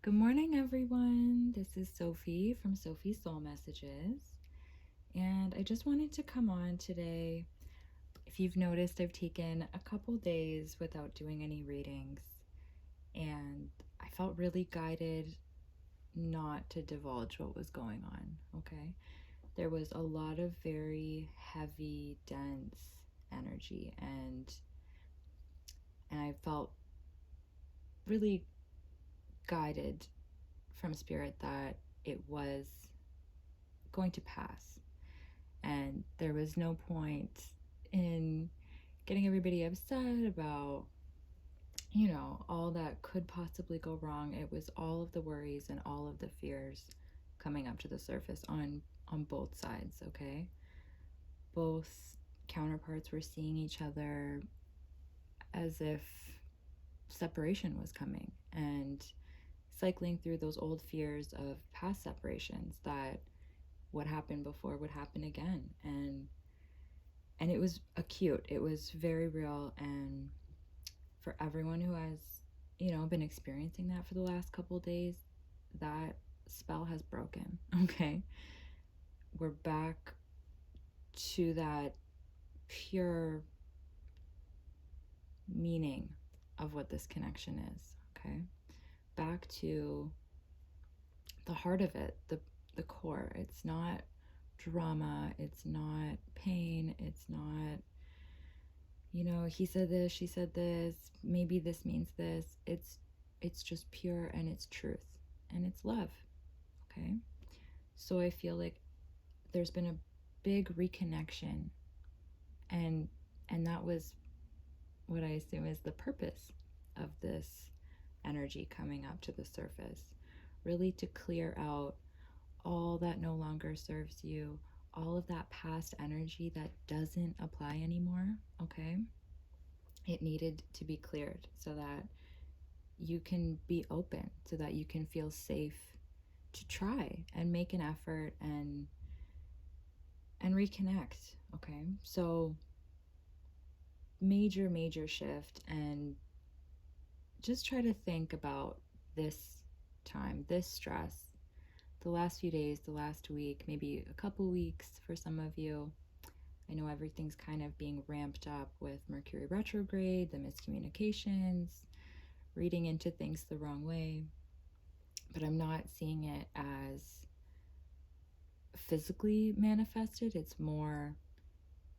Good morning, everyone. This is Sophie from Sophie's Soul Messages. And I just wanted to come on today. If you've noticed, I've taken a couple days without doing any readings. And I felt really guided not to divulge what was going on, okay? There was a lot of very heavy, dense energy. And I felt really guided from spirit that it was going to pass, and there was no point in getting everybody upset about all that could possibly go wrong. It was all of the worries and all of the fears coming up to the surface on both sides. Okay, both counterparts were seeing each other as if separation was coming and cycling through those old fears of past separations, that what happened before would happen again. And it was acute. It was very real. And for everyone who has been experiencing that for the last couple of days, that spell has broken. Okay, we're back to that pure meaning of what this connection is. Okay, back to the heart of it, the core. It's not drama, it's not pain, it's not he said this, she said this, maybe this means this. It's just pure, and it's truth, and it's love. Okay, so I feel like there's been a big reconnection, and that was what I assume is the purpose of this energy coming up to the surface, really to clear out all that no longer serves you, all of that past energy that doesn't apply anymore. Okay, it needed to be cleared so that you can be open, so that you can feel safe to try and make an effort and reconnect. Okay, so major shift. And just try to think about this time, this stress, the last few days, the last week, maybe a couple weeks for some of you. I know everything's kind of being ramped up with Mercury retrograde, the miscommunications, reading into things the wrong way. But I'm not seeing it as physically manifested. It's more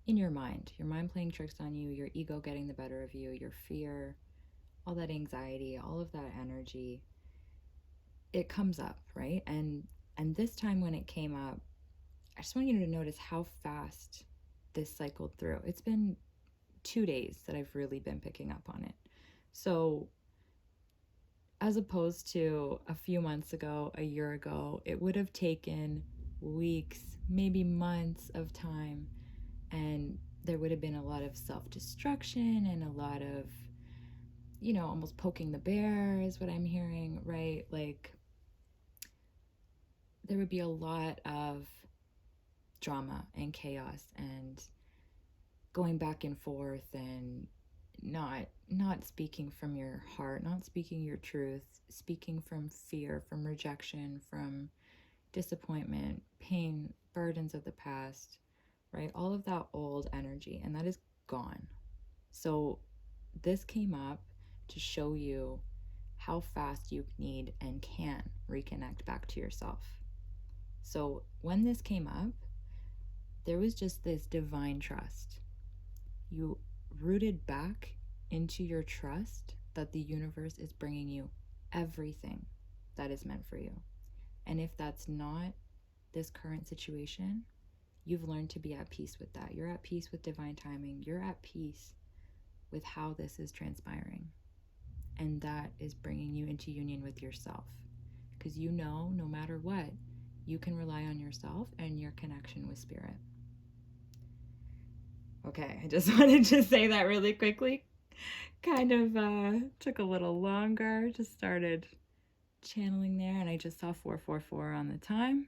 in your mind playing tricks on you, your ego getting the better of you, your fear, all that anxiety, all of that energy. It comes up, right? And this time when it came up, I just want you to notice how fast this cycled through. It's been 2 days that I've really been picking up on it. So as opposed to a few months ago, a year ago, it would have taken weeks, maybe months of time. And there would have been a lot of self-destruction and a lot of, almost poking the bear is what I'm hearing, right? Like, there would be a lot of drama and chaos and going back and forth and not speaking from your heart, not speaking your truth, speaking from fear, from rejection, from disappointment, pain, burdens of the past, right? All of that old energy, and that is gone. So this came up to show you how fast you need and can reconnect back to yourself. So when this came up, there was just this divine trust. You rooted back into your trust that the universe is bringing you everything that is meant for you. And if that's not this current situation, you've learned to be at peace with that. You're at peace with divine timing. You're at peace with how this is transpiring. And that is bringing you into union with yourself. Because no matter what, you can rely on yourself and your connection with spirit. Okay, I just wanted to say that really quickly. Kind of took a little longer. Just started channeling there, and I just saw 444 on the time.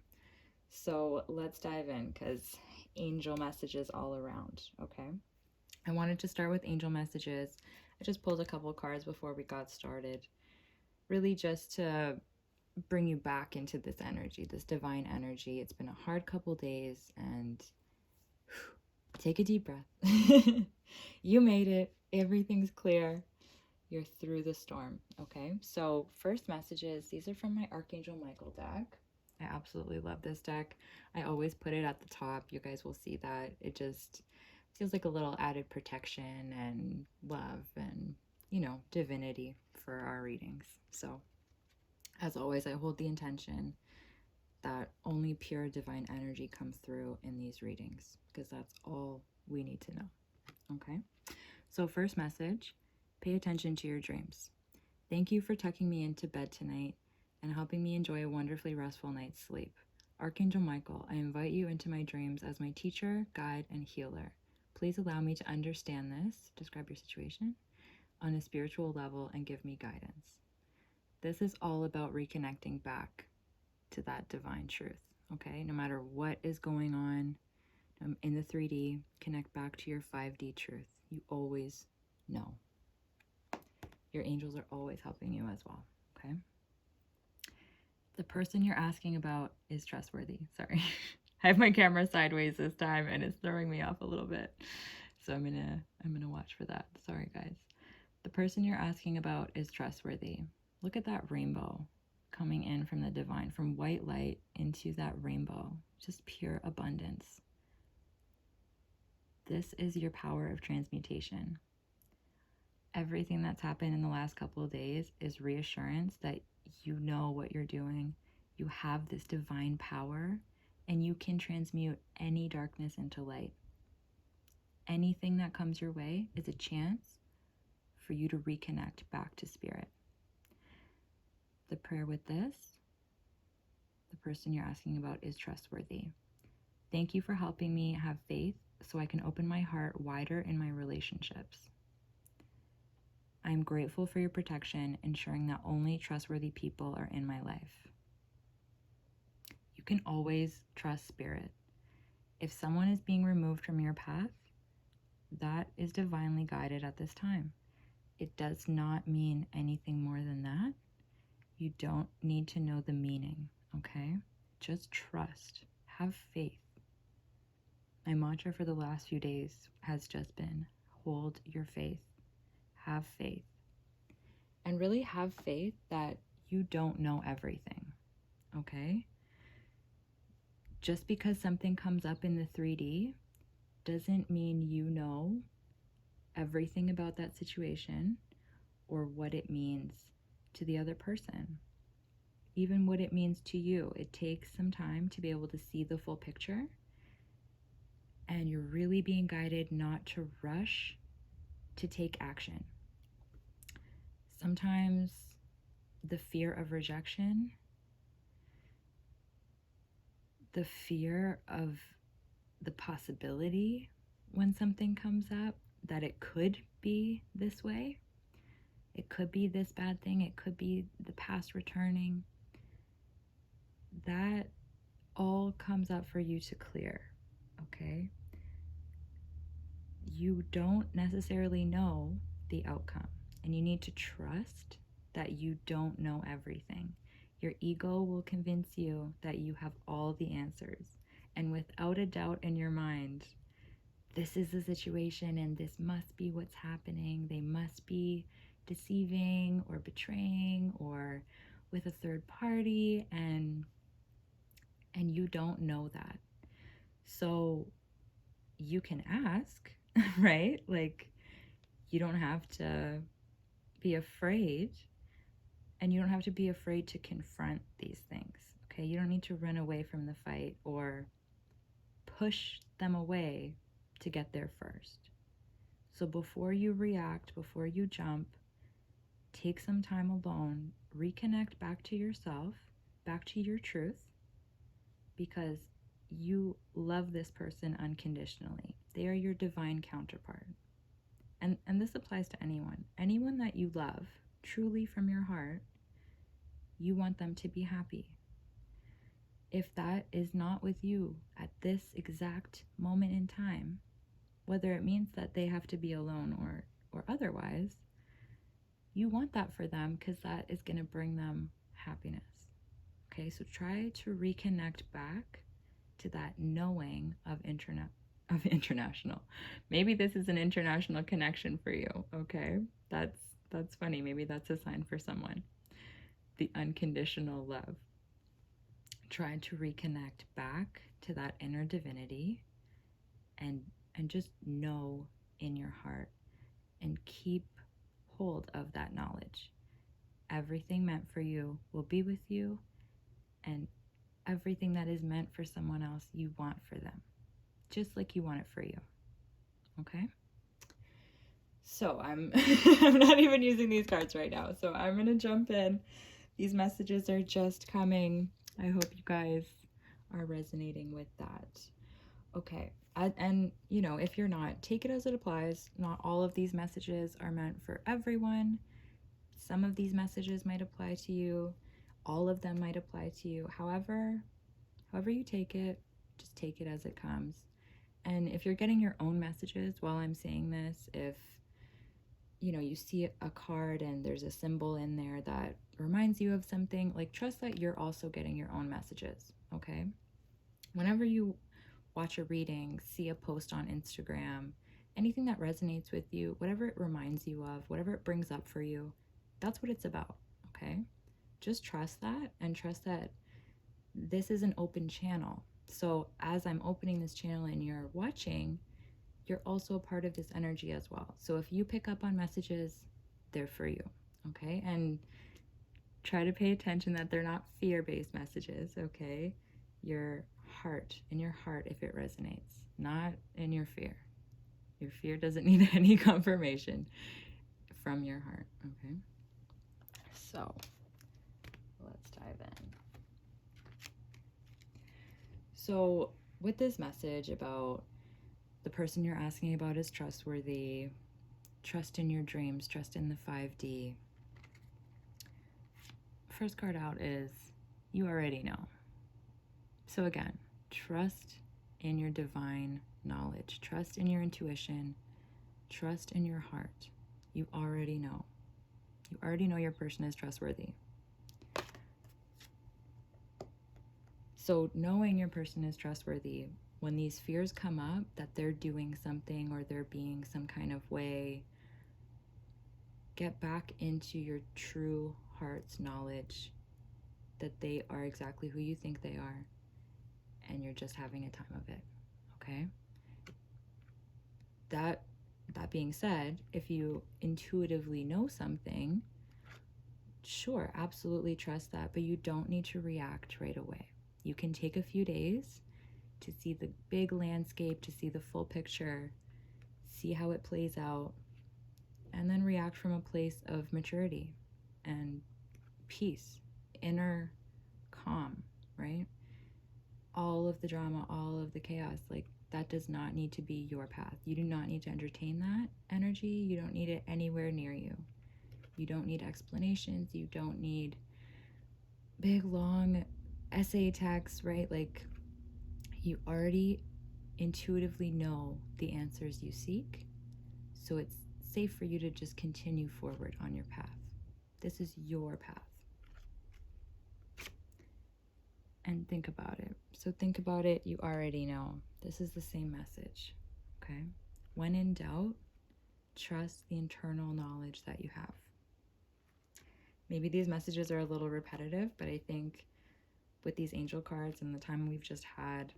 So let's dive in, because angel messages all around. Okay, I wanted to start with angel messages. I just pulled a couple cards before we got started, really just to bring you back into this energy, this divine energy. It's been a hard couple days, and take a deep breath. You made it. Everything's clear. You're through the storm. Okay. So, first messages, these are from my Archangel Michael deck. I absolutely love this deck. I always put it at the top. You guys will see that. It just feels like a little added protection and love and, divinity for our readings. So, as always, I hold the intention that only pure divine energy comes through in these readings, because that's all we need to know. Okay? So, first message, pay attention to your dreams. Thank you for tucking me into bed tonight and helping me enjoy a wonderfully restful night's sleep. Archangel Michael, I invite you into my dreams as my teacher, guide, and healer. Please allow me to understand this, describe your situation, on a spiritual level and give me guidance. This is all about reconnecting back to that divine truth, okay? No matter what is going on in the 3D, connect back to your 5D truth. You always know. Your angels are always helping you as well, okay? The person you're asking about is trustworthy. Sorry. I have my camera sideways this time and it's throwing me off a little bit. So I'm gonna watch for that. Sorry, guys. The person you're asking about is trustworthy. Look at that rainbow coming in from the divine, from white light into that rainbow, just pure abundance. This is your power of transmutation. Everything that's happened in the last couple of days is reassurance that you know what you're doing. You have this divine power and you can transmute any darkness into light. Anything that comes your way is a chance for you to reconnect back to spirit. The prayer with this, the person you're asking about is trustworthy. Thank you for helping me have faith so I can open my heart wider in my relationships. I am grateful for your protection, ensuring that only trustworthy people are in my life. You can always trust spirit. If someone is being removed from your path, that is divinely guided at this time. It does not mean anything more than that. You don't need to know the meaning, okay? Just trust. Have faith. My mantra for the last few days has just been, hold your faith. Have faith. And really have faith that you don't know everything, okay? Just because something comes up in the 3D doesn't mean you know everything about that situation or what it means to the other person. Even what it means to you. It takes some time to be able to see the full picture. And you're really being guided not to rush to take action. Sometimes the fear of rejection, the fear of the possibility when something comes up that it could be this way, it could be this bad thing, it could be the past returning, that all comes up for you to clear, okay? You don't necessarily know the outcome, and you need to trust that you don't know everything. Your ego will convince you that you have all the answers, and without a doubt in your mind, this is the situation and this must be what's happening. They must be deceiving or betraying or with a third party, and you don't know that. So you can ask, right? Like, you don't have to be afraid, and you don't have to be afraid to confront these things, okay? You don't need to run away from the fight or push them away to get there first. So before you react, before you jump, take some time alone, reconnect back to yourself, back to your truth, because you love this person unconditionally. They are your divine counterpart. And this applies to anyone that you love truly from your heart. You want them to be happy. If that is not with you at this exact moment in time, whether it means that they have to be alone or otherwise, you want that for them because that is going to bring them happiness. Okay, so try to reconnect back to that knowing of international. Maybe this is an international connection for you, okay? That's funny. Maybe that's a sign for someone. The unconditional love. Try to reconnect back to that inner divinity and just know in your heart and keep hold of that knowledge. Everything meant for you will be with you, and everything that is meant for someone else you want for them, just like you want it for you. Okay? So I'm I'm not even using these cards right now, so I'm gonna jump in. These messages are just coming. I hope you guys are resonating with that. Okay. And you know, if you're not, take it as it applies. Not all of these messages are meant for everyone. Some of these messages might apply to you. All of them might apply to you. However you take it, just take it as it comes. And if you're getting your own messages while I'm saying this, if you know, you see a card and there's a symbol in there that reminds you of something, like trust that you're also getting your own messages, okay? Whenever you watch a reading, see a post on Instagram, anything that resonates with you, whatever it reminds you of, whatever it brings up for you, that's what it's about, okay? Just trust that and trust that this is an open channel. So as I'm opening this channel and you're watching, you're also a part of this energy as well. So if you pick up on messages, they're for you, okay? And try to pay attention that they're not fear-based messages, okay? Your heart, in your heart if it resonates, not in your fear. Your fear doesn't need any confirmation from your heart, okay? So let's dive in. So with this message about the person you're asking about is trustworthy, trust in your dreams, trust in the 5D. First card out is you already know. So again, trust in your divine knowledge, trust in your intuition, trust in your heart. You already know. You already know your person is trustworthy. So knowing your person is trustworthy, when these fears come up that they're doing something or they're being some kind of way, get back into your true heart's knowledge that they are exactly who you think they are, and you're just having a time of it, okay? That being said, if you intuitively know something, sure, absolutely trust that, but you don't need to react right away. You can take a few days to see the big landscape, to see the full picture, see how it plays out, and then react from a place of maturity and peace, inner calm, right? All of the drama, all of the chaos, like that does not need to be your path. You do not need to entertain that energy. You don't need it anywhere near you. You don't need explanations. You don't need big, long essay texts, right? Like you already intuitively know the answers you seek. So it's safe for you to just continue forward on your path. This is your path. And think about it. So think about it, you already know. This is the same message, okay? When in doubt, trust the internal knowledge that you have. Maybe these messages are a little repetitive, but I think with these angel cards and the time we've just had,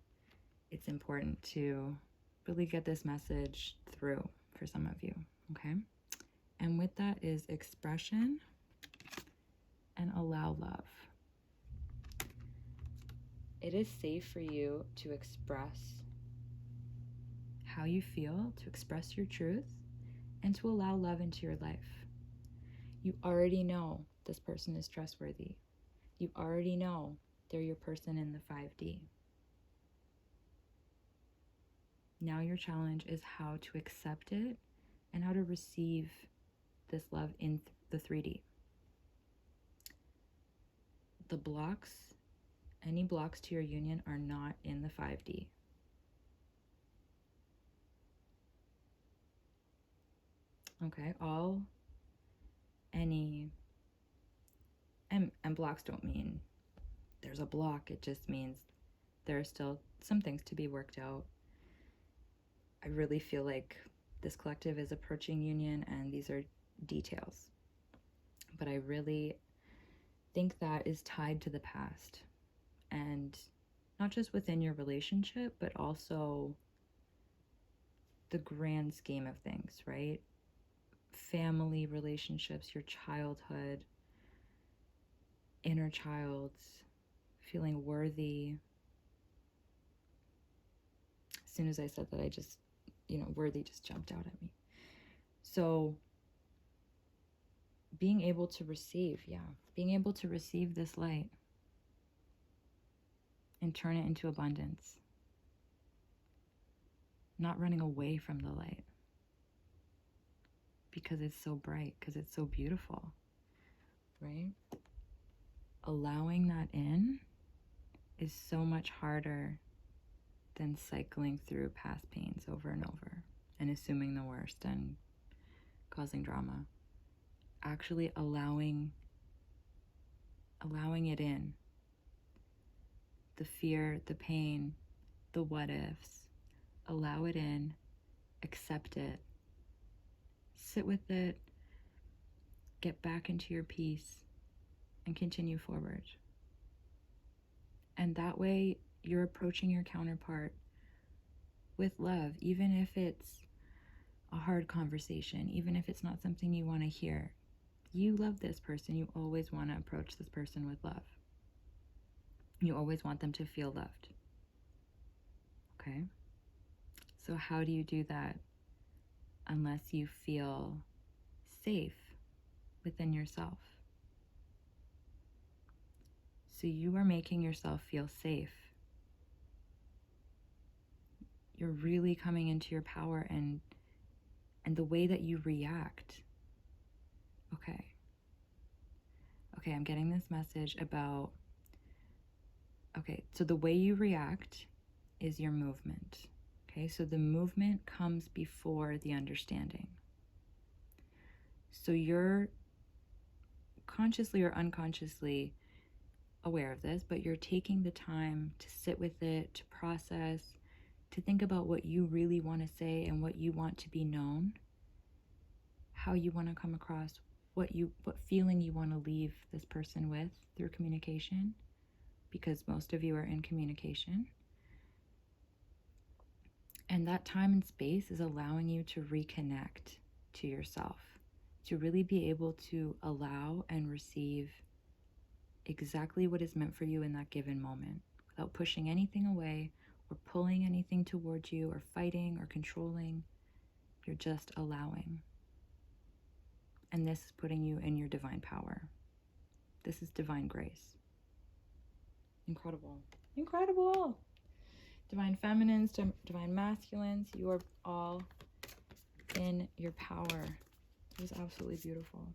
it's important to really get this message through for some of you, okay? And with that is expression and allow love. It is safe for you to express how you feel, to express your truth, and to allow love into your life. You already know this person is trustworthy. You already know they're your person in the 5D. Now your challenge is how to accept it and how to receive this love in the 3D. The blocks, any blocks to your union are not in the 5D. Okay, any, and blocks don't mean there's a block. It just means there are still some things to be worked out. I really feel like this collective is approaching union, and these are details. But I really think that is tied to the past, and not just within your relationship, but also the grand scheme of things, right? Family relationships, your childhood, inner child, feeling worthy. As soon as I said that, I just, worthy just jumped out at me. So being able to receive this light and turn it into abundance. Not running away from the light because it's so bright, because it's so beautiful, right? Allowing that in is so much harder than cycling through past pains over and over and assuming the worst and causing drama. Actually allowing it in. The fear, the pain, the what ifs. Allow it in, accept it, sit with it, get back into your peace, and continue forward. And that way, you're approaching your counterpart with love, even if it's a hard conversation, even if it's not something you want to hear. You love this person. You always want to approach this person with love. You always want them to feel loved. Okay? So how do you do that unless you feel safe within yourself? So you are making yourself feel safe. You're really coming into your power and the way that you react. Okay, I'm getting this message about, so the way you react is your movement. Okay, so the movement comes before the understanding. So you're consciously or unconsciously aware of this, but you're taking the time to sit with it, to process, to think about what you really want to say and what you want to be known, how you want to come across, what feeling you want to leave this person with through communication, because most of you are in communication. And that time and space is allowing you to reconnect to yourself, to really be able to allow and receive exactly what is meant for you in that given moment, without pushing anything away or pulling anything towards you or fighting or controlling. You're just allowing. And this is putting you in your divine power. This is divine grace. Incredible. Incredible. Divine feminines, divine masculines, you are all in your power. It was absolutely beautiful.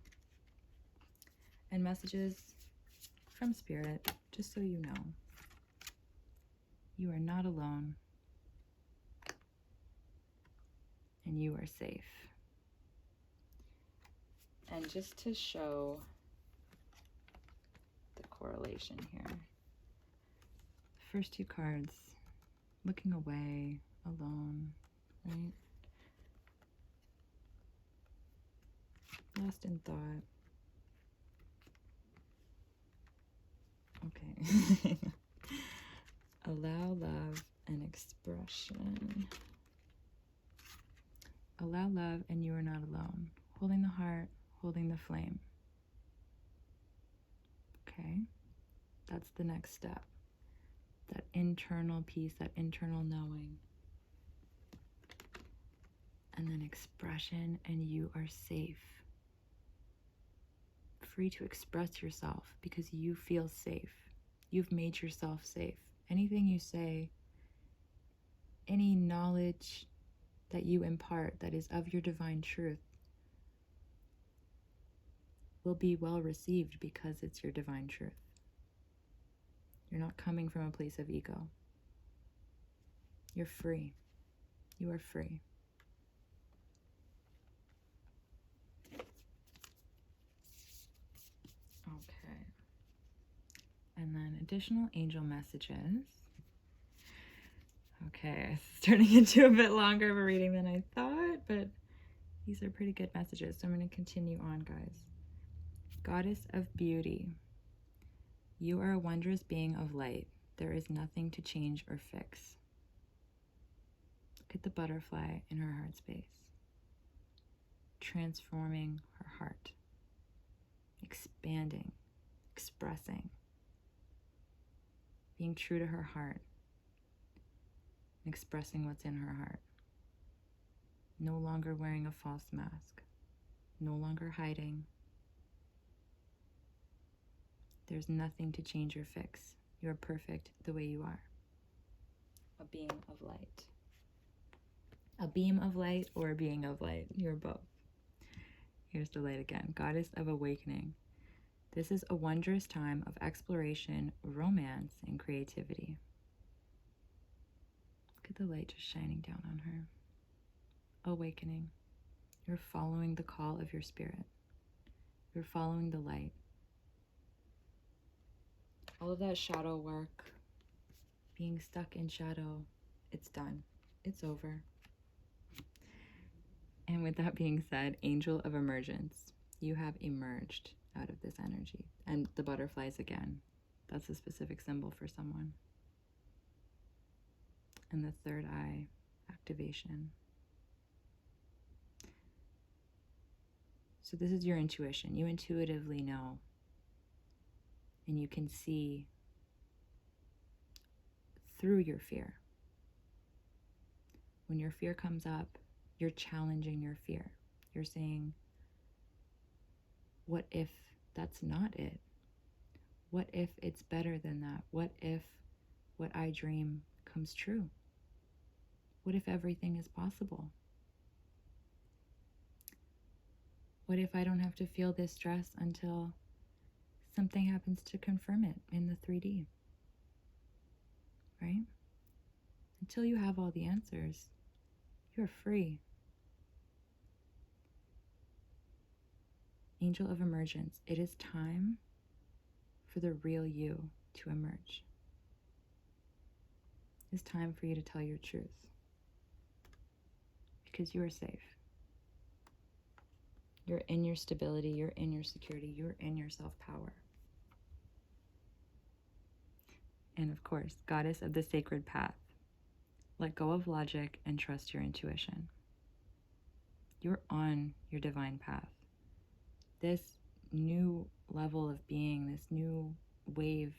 And messages from Spirit, just so you know, you are not alone and you are safe. And just to show the correlation here, the first two cards, looking away, alone, right? Lost in thought. Okay. Allow love and expression. Allow love and you are not alone. Holding the heart, holding the flame. Okay? That's the next step. That internal peace, that internal knowing. And then expression, and you are safe. Free to express yourself because you feel safe. You've made yourself safe. Anything you say, any knowledge that you impart that is of your divine truth will be well received because it's your divine truth. You're not coming from a place of ego. You're free. You are free. Okay. And then additional angel messages. Okay, it's turning into a bit longer of a reading than I thought, but these are pretty good messages, so I'm going to continue on, guys. Goddess of beauty, you are a wondrous being of light. There is nothing to change or fix. Look at the butterfly in her heart space, transforming her heart, expanding, expressing, being true to her heart, and expressing what's in her heart. No longer wearing a false mask, no longer hiding. There's nothing to change or fix. You're perfect the way you are. A being of light. A beam of light or a being of light. You're both. Here's the light again. Goddess of awakening. This is a wondrous time of exploration, romance, and creativity. Look at the light just shining down on her. Awakening. You're following the call of your spirit. You're following the light. All of that shadow work, being stuck in shadow, it's done. It's over. And with that being said, angel of emergence, you have emerged out of this energy. And the butterflies again, that's a specific symbol for someone. And the third eye activation. So this is your intuition. You intuitively know. And you can see through your fear. When your fear comes up, you're challenging your fear. You're saying, what if that's not it? What if it's better than that? What if what I dream comes true? What if everything is possible? What if I don't have to feel this stress until something happens to confirm it in the 3D, right? Until you have all the answers, you're free. Angel of emergence, it is time for the real you to emerge. It's time for you to tell your truth because you are safe. You're in your stability, you're in your security, you're in your self-power. And of course, goddess of the sacred path. Let go of logic and trust your intuition. You're on your divine path. This new level of being, this new wave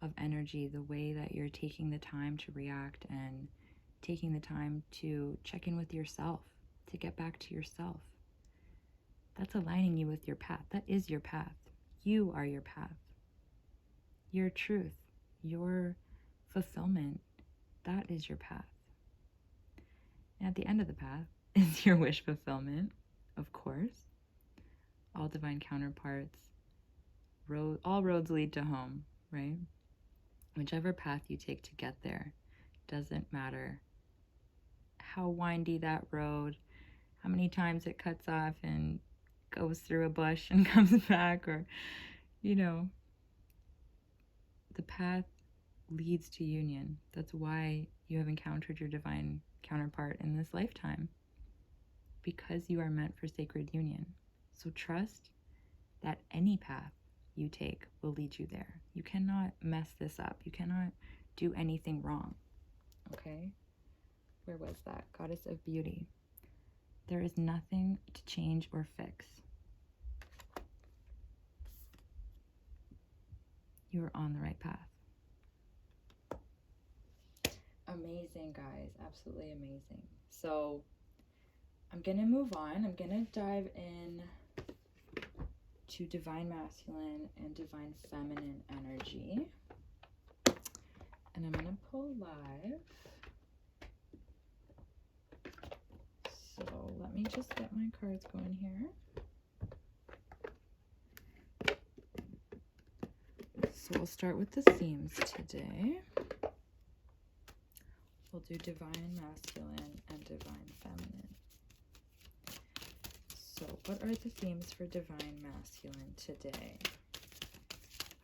of energy, the way that you're taking the time to react and taking the time to check in with yourself, to get back to yourself. That's aligning you with your path. That is your path. You are your path. Your truth, your fulfillment, that is your path. And at the end of the path is your wish fulfillment, of course. All divine counterparts. All roads lead to home, right? Whichever path you take to get there, doesn't matter how windy that road, how many times it cuts off and goes through a bush and comes back, or, the path leads to union. That's why you have encountered your divine counterpart in this lifetime, because you are meant for sacred union. So trust that any path you take will lead you there. You cannot mess this up. You cannot do anything wrong. Okay? Where was that? Goddess of beauty. There is nothing to change or fix. You are on the right path. Amazing, guys. Absolutely amazing. So I'm going to move on. I'm going to dive in to divine masculine and divine feminine energy. And I'm going to pull live. So let me just get my cards going here. So we'll start with the themes today. We'll do divine masculine and divine feminine. So what are the themes for divine masculine today?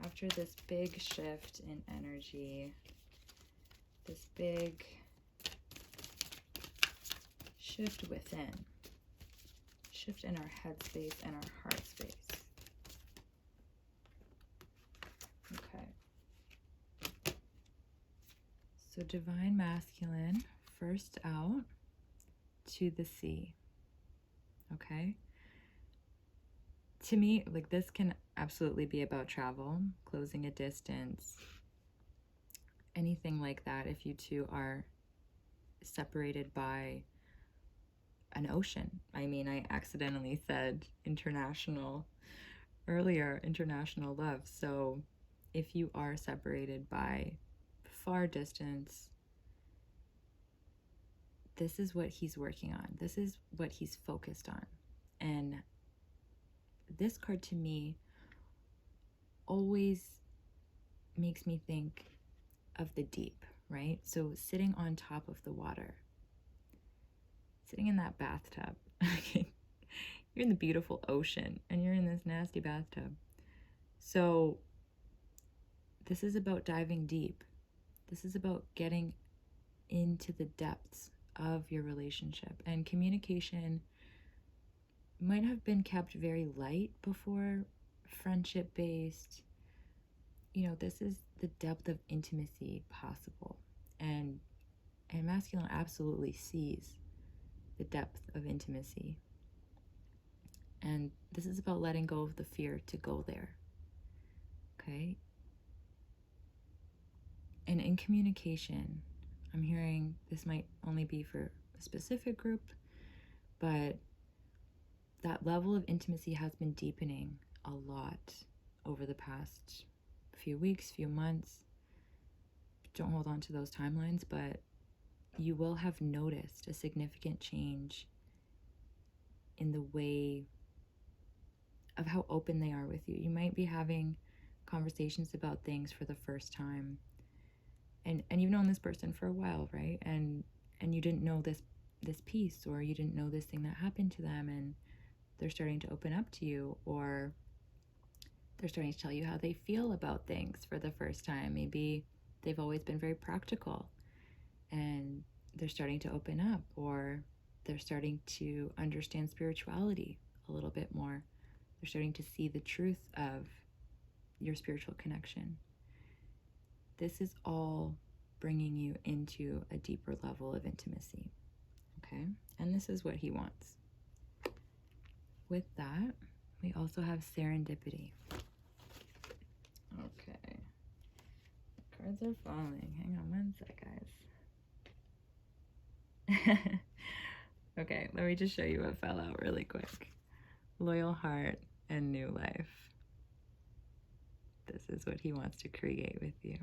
after this big shift in energy, this big shift within, shift in our head space and our heart space. Okay. So divine masculine, first out to the sea. Okay. To me, like, this can absolutely be about travel, closing a distance, anything like that. If you two are separated by an ocean. I mean, I accidentally said international earlier, international love. So if you are separated by far distance, this is what he's working on. This is what he's focused on. And this card to me always makes me think of the deep, right? So sitting on top of the water, sitting in that bathtub. You're in the beautiful ocean and you're in this nasty bathtub. So this is about diving deep. This is about getting into the depths of your relationship. And communication might have been kept very light before, friendship based. You know, this is the depth of intimacy possible. And masculine absolutely sees the depth of intimacy. And this is about letting go of the fear to go there. Okay? And in communication, I'm hearing this might only be for a specific group, but that level of intimacy has been deepening a lot over the past few weeks, few months. Don't hold on to those timelines, but you will have noticed a significant change in the way of how open they are with you. You might be having conversations about things for the first time, and you've known this person for a while, right? And you didn't know this piece, or you didn't know this thing that happened to them, and they're starting to open up to you, or they're starting to tell you how they feel about things for the first time. Maybe they've always been very practical and they're starting to open up, or they're starting to understand spirituality a little bit more. They're starting to see the truth of your spiritual connection. This is all bringing you into a deeper level of intimacy, okay? And this is what he wants. With that, we also have serendipity. Okay. The cards are falling. Hang on one sec, guys. Okay, let me just show you what fell out really quick. Loyal heart and new life. This is what he wants to create with you.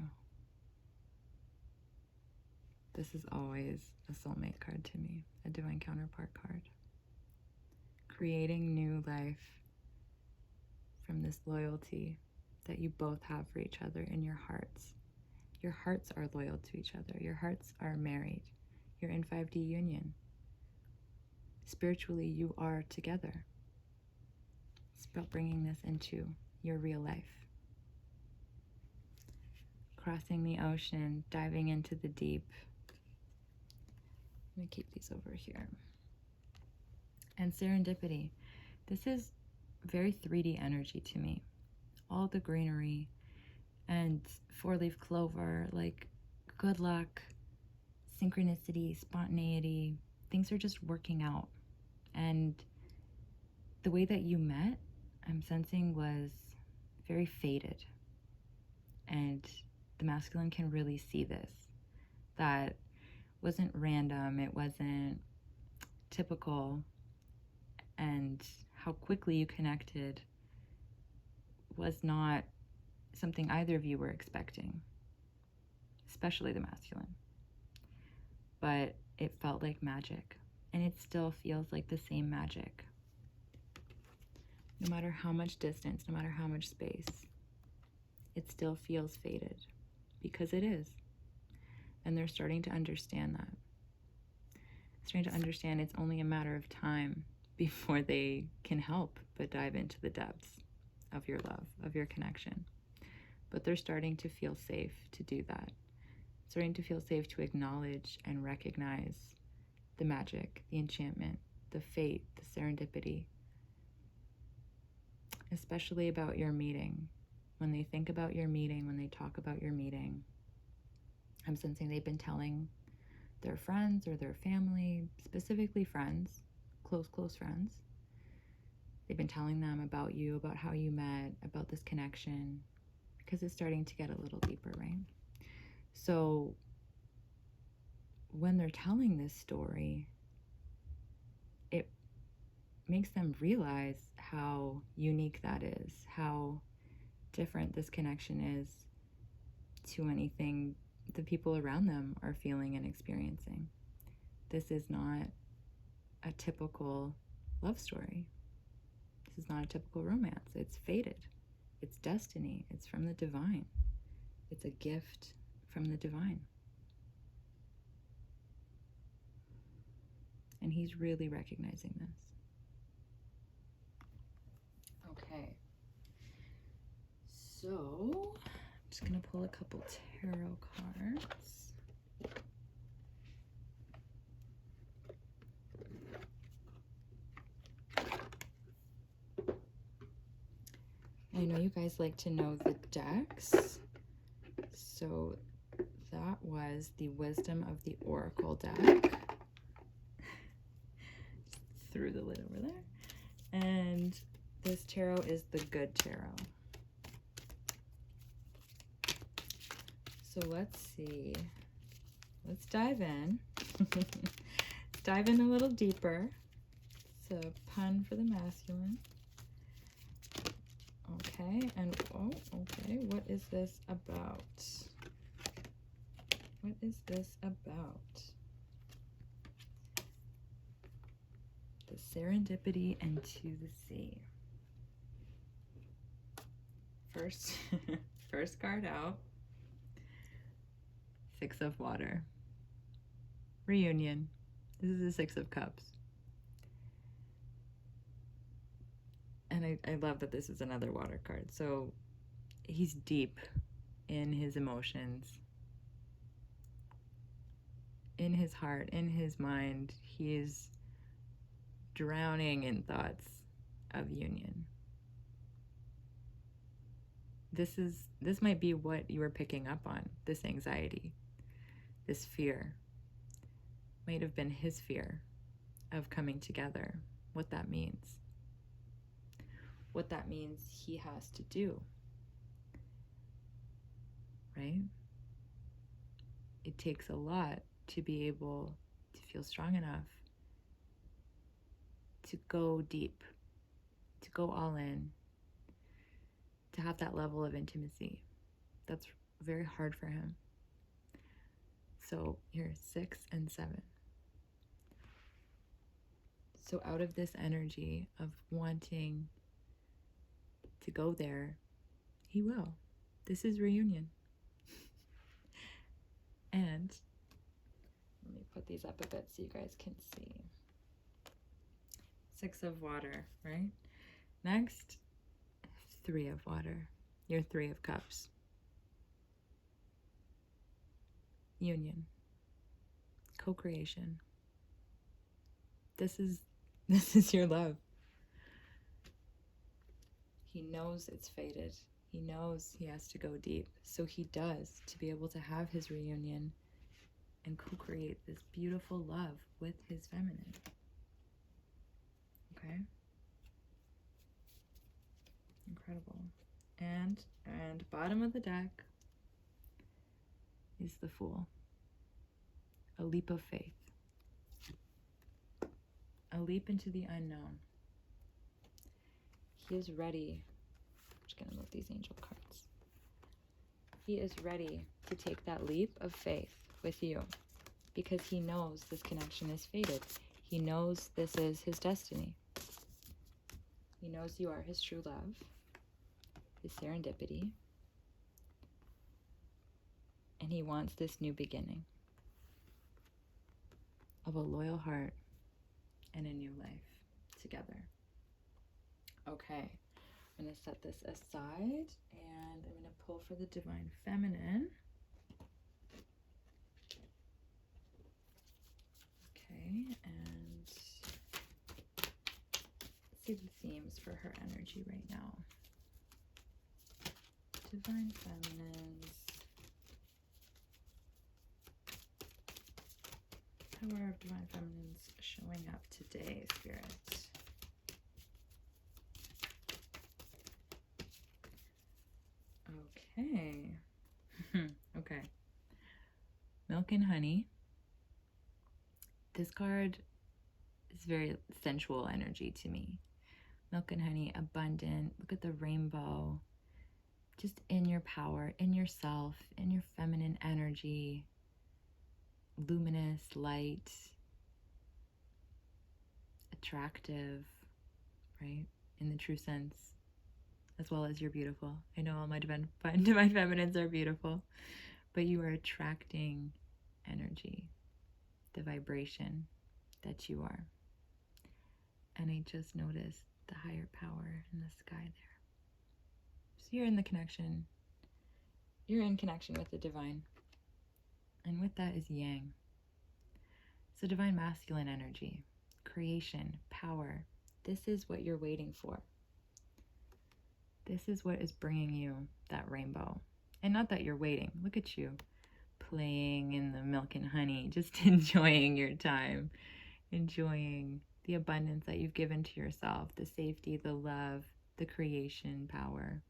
This is always a soulmate card to me, a divine counterpart card. Creating new life from this loyalty that you both have for each other in your hearts. Your hearts are loyal to each other. Your hearts are married. You're in 5D union. Spiritually, you are together. It's about bringing this into your real life. Crossing the ocean, diving into the deep. Let me keep these over here. And serendipity. This is very 3D energy to me. All the greenery and 4-leaf clover, like good luck, synchronicity, spontaneity. Things are just working out. And the way that you met, I'm sensing, was very fated. And the masculine can really see this. That wasn't random, it wasn't typical. And how quickly you connected was not something either of you were expecting, especially the masculine. But it felt like magic, and it still feels like the same magic. No matter how much distance, no matter how much space, it still feels fated, because it is. And they're starting to understand that. Starting to understand it's only a matter of time before they can help but dive into the depths of your love, of your connection. but they're starting to feel safe to do that. Starting to feel safe to acknowledge and recognize the magic, the enchantment, the fate, the serendipity, especially about your meeting. When they think about your meeting, when they talk about your meeting, I'm sensing they've been telling their friends or their family, specifically friends, close friends. They've been telling them about you, about how you met, about this connection, because it's starting to get a little deeper, right? So when they're telling this story, it makes them realize how unique that is, how different this connection is to anything the people around them are feeling and experiencing. This is not a typical love story. This is not a typical romance. It's fated. It's destiny. It's from the divine. It's a gift from the divine. And he's really recognizing this. Okay. So, I'm just going to pull a couple tarot cards. I know you guys like to know the decks. So that was the Wisdom of the Oracle deck. Threw the lid over there. And this tarot is the Good Tarot. So let's see. Let's dive in. Let's dive in a little deeper. It's a pun for the masculine. Okay, and oh, okay, what is this about? What is this about? The serendipity into the sea. First card out. Six of Water. Reunion. This is the Six of Cups. And I love that this is another water card. So he's deep in his emotions, in his heart, in his mind. He is drowning in thoughts of union. This might be what you were picking up on, this anxiety, this fear. Might have been his fear of coming together, what that means. What that means he has to do, right? It takes a lot to be able to feel strong enough to go deep, to go all in, to have that level of intimacy. That's very hard for him. So here, 6 and 7. So out of this energy of wanting to go there, he will. This is reunion. And let me put these up a bit so you guys can see. 6 of Water, right? Next, 3 of Water. Your 3 of Cups. Union. Co-creation. This is your love. He knows it's fated. He knows he has to go deep. So he does, to be able to have his reunion and co-create this beautiful love with his feminine. Okay? Incredible. And bottom of the deck is the Fool. A leap of faith. A leap into the unknown. He is ready. I'm just going to move these angel cards. He is ready to take that leap of faith with you because he knows this connection is fated. He knows this is his destiny. He knows you are his true love, his serendipity, and he wants this new beginning of a loyal heart and a new life together. Okay, I'm going to set this aside and I'm going to pull for the Divine Feminine. Okay, and see the themes for her energy right now. Divine Feminines. Power of Divine Feminines showing up today, Spirit. Okay. Okay. Milk and Honey. This card is very sensual energy to me. Milk and honey, abundant. Look at the rainbow. Just in your power, in yourself, in your feminine energy. Luminous, light, attractive, right? In the true sense, as well as you're beautiful. I know all my divine feminines are beautiful, but you are attracting energy, the vibration that you are. And I just noticed the higher power in the sky there. So you're in the connection. You're in connection with the divine. And with that is yang. So divine masculine energy, creation, power. This is what you're waiting for. This is what is bringing you that rainbow. And not that you're waiting. Look at you playing in the milk and honey, just enjoying your time, enjoying the abundance that you've given to yourself, the safety, the love, the creation power.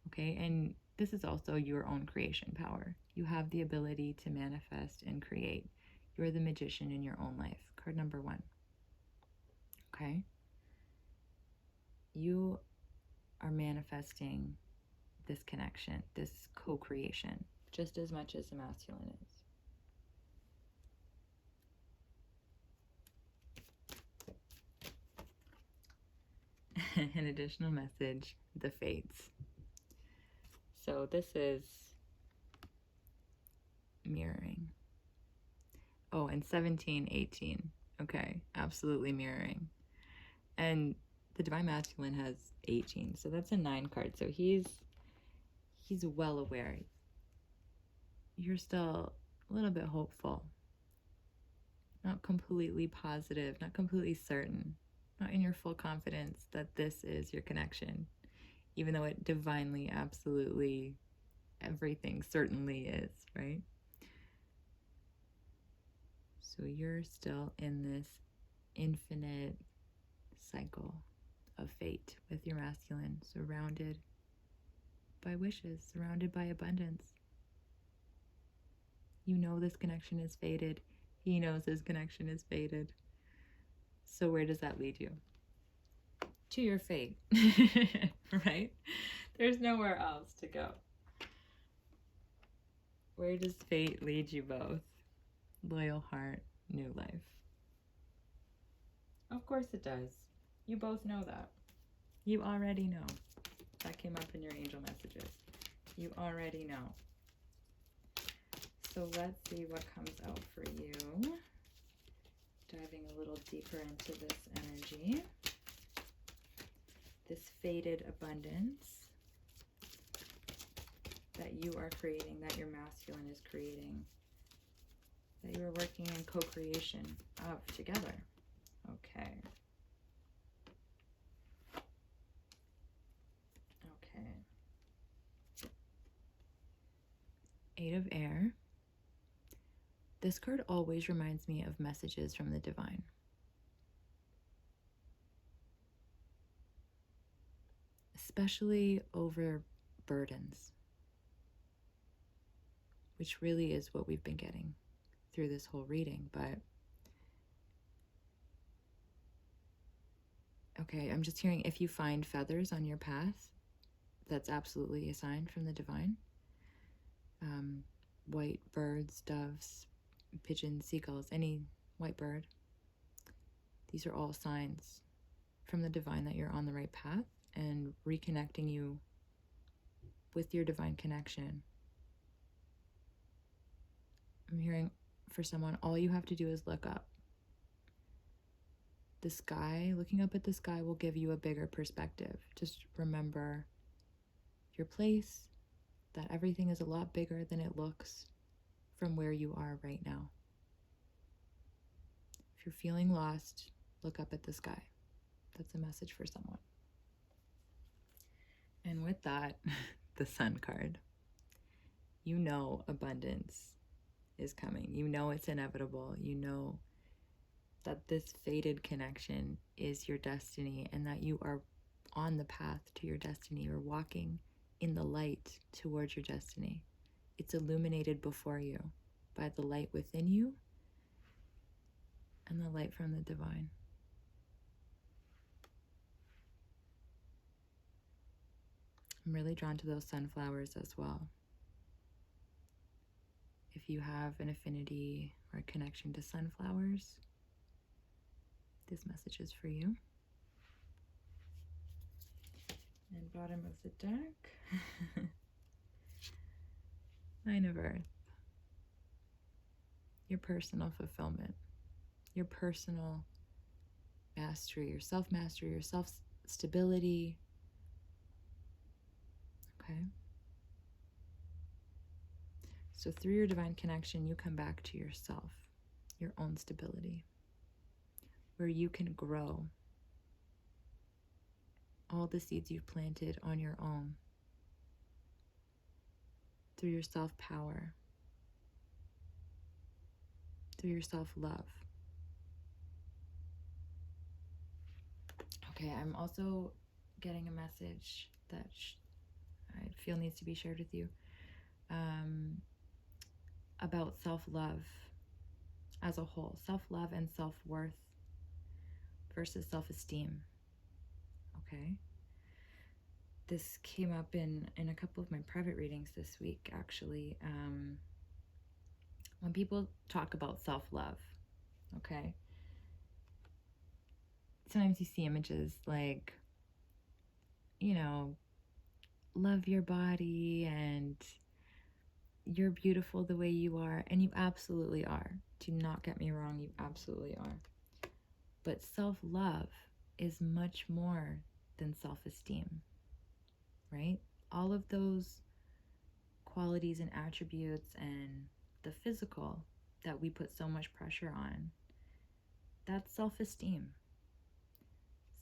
Okay, and this is also your own creation power. You have the ability to manifest and create. You're the magician in your own life. Card number 1. Okay, you are manifesting this connection, this co-creation, just as much as the masculine is. An additional message, the fates. So this is mirroring. Oh, and 17, 18. Okay, absolutely mirroring. And the Divine Masculine has 18, so that's a 9 card. So he's well aware. You're still a little bit hopeful. Not completely positive, not completely certain. Not in your full confidence that this is your connection, even though it divinely, absolutely, everything certainly is, right? So you're still in this infinite cycle of fate with your masculine, surrounded by wishes, surrounded by abundance. You know this connection is fated. He knows his connection is fated. So where does that lead you? To your fate, right? There's nowhere else to go. Where does fate lead you both? Loyal heart, new life. Of course it does. You both know that. You already know. That came up in your angel messages. You already know. So let's see what comes out for you. Diving a little deeper into this energy. This fated abundance that you are creating, that your masculine is creating, that you are working in co-creation of together. Okay. Okay. 8 of Air. This card always reminds me of messages from the divine. Especially over burdens, which really is what we've been getting through this whole reading. But okay, I'm just hearing if you find feathers on your path, that's absolutely a sign from the divine. White birds, doves, pigeons, seagulls, any white bird. These are all signs from the divine that you're on the right path and reconnecting you with your divine connection. I'm hearing for someone, all you have to do is look up. The sky, looking up at the sky will give you a bigger perspective. Just remember your place, that everything is a lot bigger than it looks from where you are right now. If you're feeling lost, look up at the sky. That's a message for someone. And with that, the Sun card. You know abundance is coming. You know it's inevitable. You know that this fated connection is your destiny and that you are on the path to your destiny. You're walking in the light towards your destiny. It's illuminated before you by the light within you and the light from the divine. I'm really drawn to those sunflowers as well. If you have an affinity or a connection to sunflowers, this message is for you. And bottom of the deck, Nine of Earth. Your personal fulfillment, your personal mastery, your self-mastery, your self-stability. Okay? So through your divine connection, you come back to yourself, your own stability, where you can grow all the seeds you've planted on your own through your self-power, through your self-love. Okay, I'm also getting a message that I feel needs to be shared with you about self-love as a whole, self-love and self-worth versus self-esteem. Okay? This came up in a couple of my private readings this week, actually. When people talk about self-love, okay? Sometimes you see images like, you know, love your body and you're beautiful the way you are, and you absolutely are. Do not get me wrong, you absolutely are. But self-love is much more than self-esteem, right? All of those qualities and attributes and the physical that we put so much pressure on, that's self-esteem.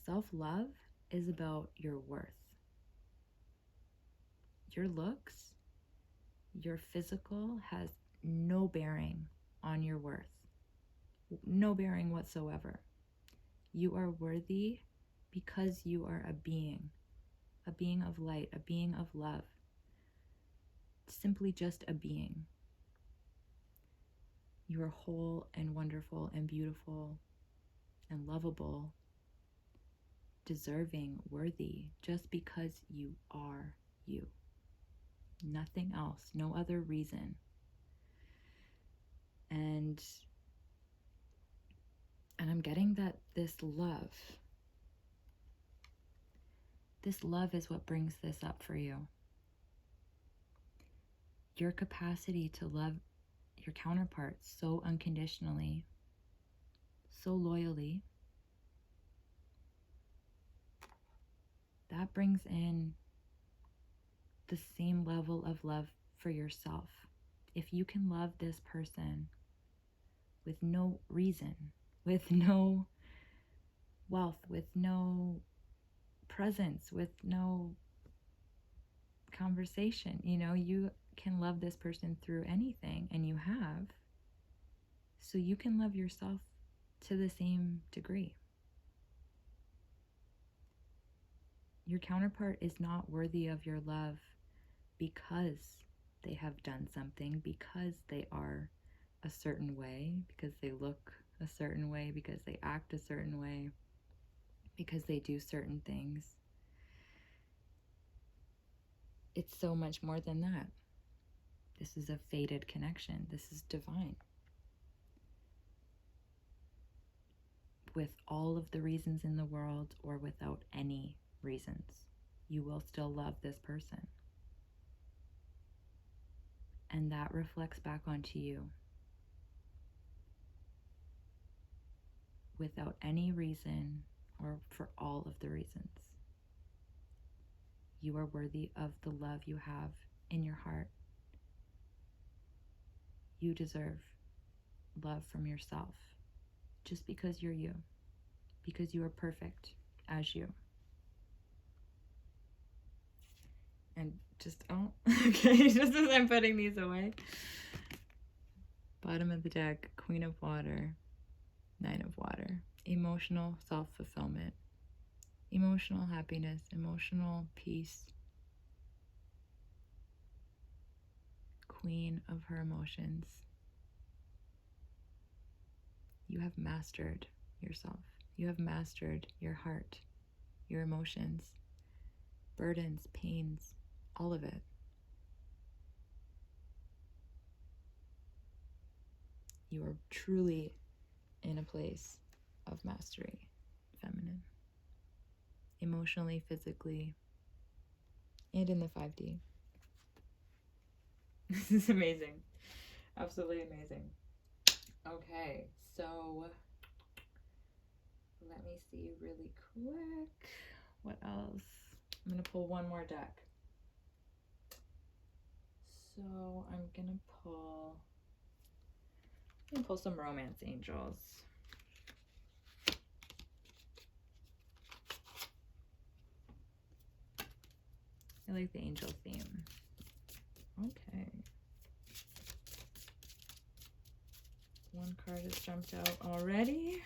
Self-love is about your worth. Your looks, your physical has no bearing on your worth. No bearing whatsoever. You are worthy because you are a being of light, a being of love. Simply just a being. You are whole and wonderful and beautiful and lovable, deserving, worthy, just because you are you. Nothing else, no other reason. And I'm getting that this love is what brings this up for you. Your capacity to love your counterpart so unconditionally, so loyally, that brings in the same level of love for yourself. If you can love this person with no reason, with no wealth, with no presence, with no conversation, you can love this person through anything, and you have. So you can love yourself to the same degree. Your counterpart is not worthy of your love because they have done something, because they are a certain way, because they look a certain way, because they act a certain way, because they do certain things. It's so much more than that. This is a fated connection. This is divine. With all of the reasons in the world or without any reasons, you will still love this person. And that reflects back onto you without any reason or for all of the reasons. You are worthy of the love you have in your heart. You deserve love from yourself just because you're you, because you are perfect as you. And just, okay, just as I'm putting these away. Bottom of the deck, Queen of Water, Nine of Water. Emotional self-fulfillment, emotional happiness, emotional peace. Queen of her emotions. You have mastered yourself. You have mastered your heart, your emotions, burdens, pains, all of it. You are truly in a place of mastery, feminine, emotionally, physically, and in the 5D. This is amazing. Absolutely amazing. Okay, so let me see really quick. What else? I'm going to pull one more deck. So I'm going to pull some romance angels. I like the angel theme. Okay. One card has jumped out already.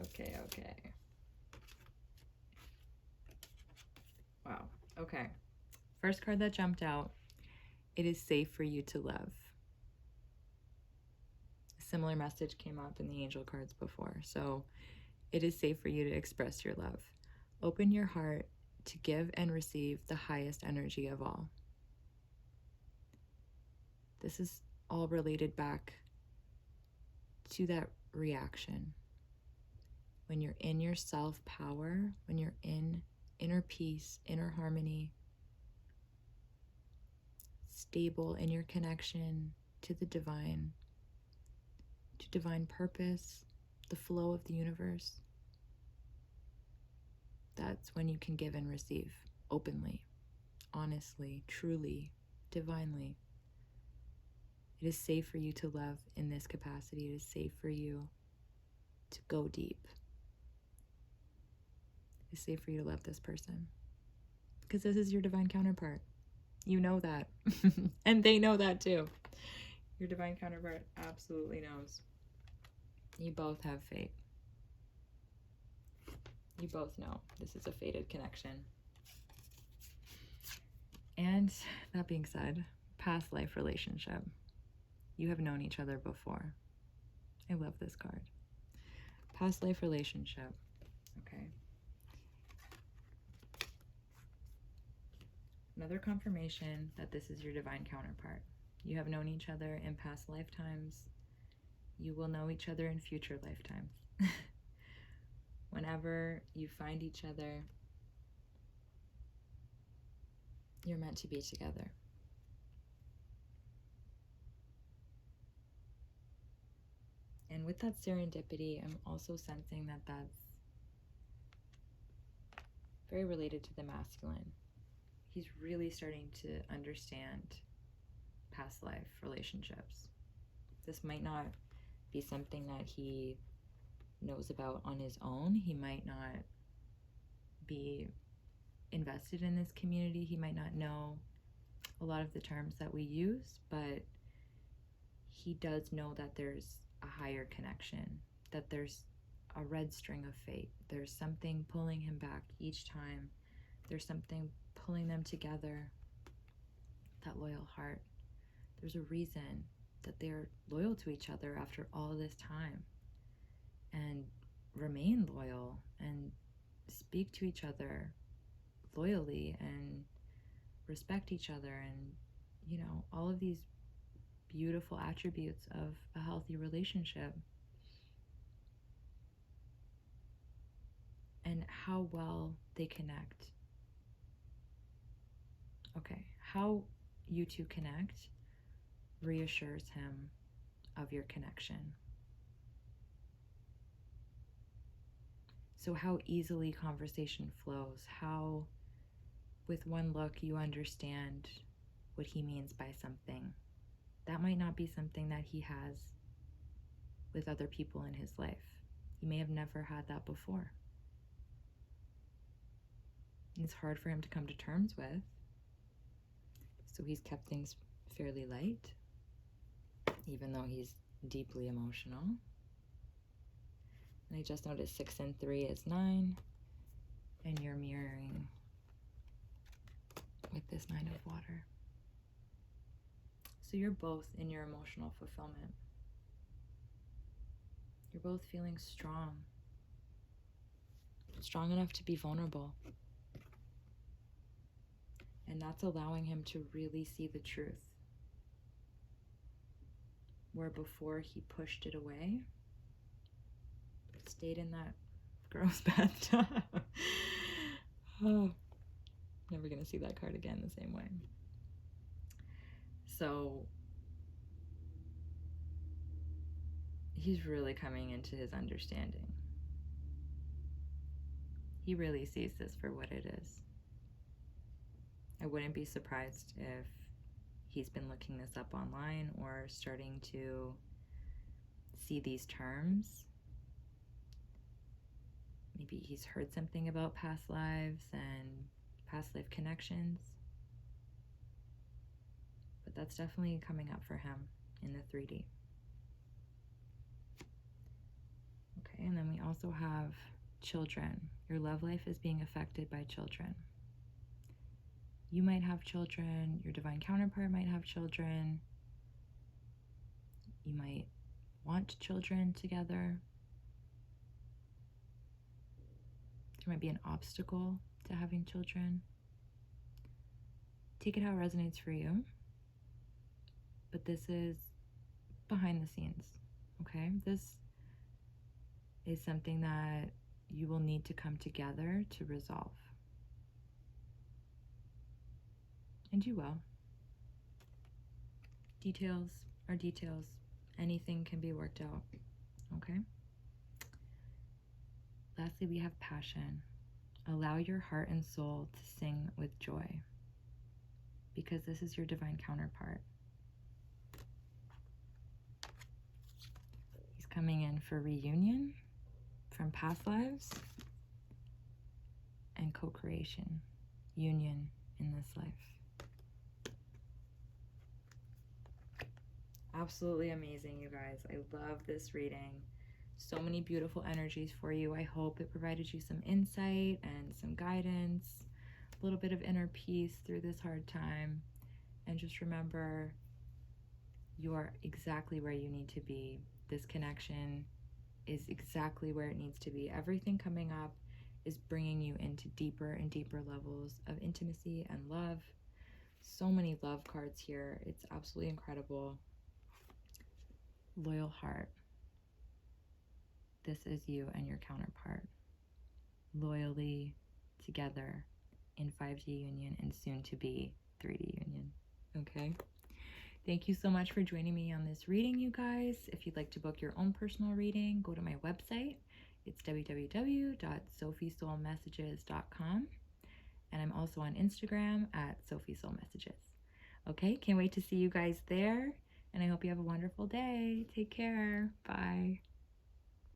Okay. Wow. Okay. First card that jumped out. It is safe for you to love. A similar message came up in the angel cards before. So it is safe for you to express your love. Open your heart to give and receive the highest energy of all. This is all related back to that reaction. When you're in your self-power, when you're in inner peace, inner harmony, stable in your connection to the divine, to divine purpose, the flow of the universe, that's when you can give and receive openly, honestly, truly, divinely. It is safe for you to love in this capacity. It is safe for you to go deep. It is safe for you to love this person because this is your divine counterpart. You know that. And they know that too. Your divine counterpart absolutely knows. You both have fate. You both know this is a fated connection. And that being said, past life relationship. You have known each other before. I love this card. Past life relationship. Okay. Another confirmation that this is your divine counterpart. You have known each other in past lifetimes. You will know each other in future lifetimes. Whenever you find each other, you're meant to be together. And with that serendipity, I'm also sensing that that's very related to the masculine. He's really starting to understand past life relationships. This might not be something that he knows about on his own. He might not be invested in this community. He might not know a lot of the terms that we use, but he does know that there's a higher connection, that there's a red string of fate. There's something pulling him back each time. There's something pulling them together. That loyal heart. There's a reason that they're loyal to each other after all this time and remain loyal and speak to each other loyally and respect each other, and you know, all of these beautiful attributes of a healthy relationship. And how well they connect. Okay, how you two connect reassures him of your connection. So how easily conversation flows, how with one look you understand what he means by something. That might not be something that he has with other people in his life. He may have never had that before. It's hard for him to come to terms with. So he's kept things fairly light, even though he's deeply emotional. And I just noticed 6 and 3 is 9, and you're mirroring with this 9 of water. So you're both in your emotional fulfillment. You're both feeling strong enough to be vulnerable. And that's allowing him to really see the truth. Where before he pushed it away, stayed in that gross bathtub. Oh, never gonna see that card again the same way. So he's really coming into his understanding. He really sees this for what it is. I wouldn't be surprised if he's been looking this up online or starting to see these terms. Maybe he's heard something about past lives and past life connections. But that's definitely coming up for him in the 3D. Okay, and then we also have children. Your love life is being affected by children. You might have children, your divine counterpart might have children. You might want children together. There might be an obstacle to having children. Take it how it resonates for you. But this is behind the scenes, okay? This is something that you will need to come together to resolve. And you will. Details are details. Anything can be worked out, okay? Lastly, we have passion. Allow your heart and soul to sing with joy, because this is your divine counterpart. He's coming in for reunion from past lives and co-creation, union in this life. Absolutely amazing, you guys. I love this reading. So many beautiful energies for you. I hope it provided you some insight and some guidance, a little bit of inner peace through this hard time. And just remember, you are exactly where you need to be. This connection is exactly where it needs to be. Everything coming up is bringing you into deeper and deeper levels of intimacy and love. So many love cards here. It's absolutely incredible. Loyal heart. This is you and your counterpart. Loyally together in 5D union and soon to be 3D union. Okay? Thank you so much for joining me on this reading, you guys. If you'd like to book your own personal reading, go to my website. It's www.sophiesoulmessages.com. And I'm also on Instagram at sophiesoulmessages. Okay? Can't wait to see you guys there. And I hope you have a wonderful day. Take care. Bye.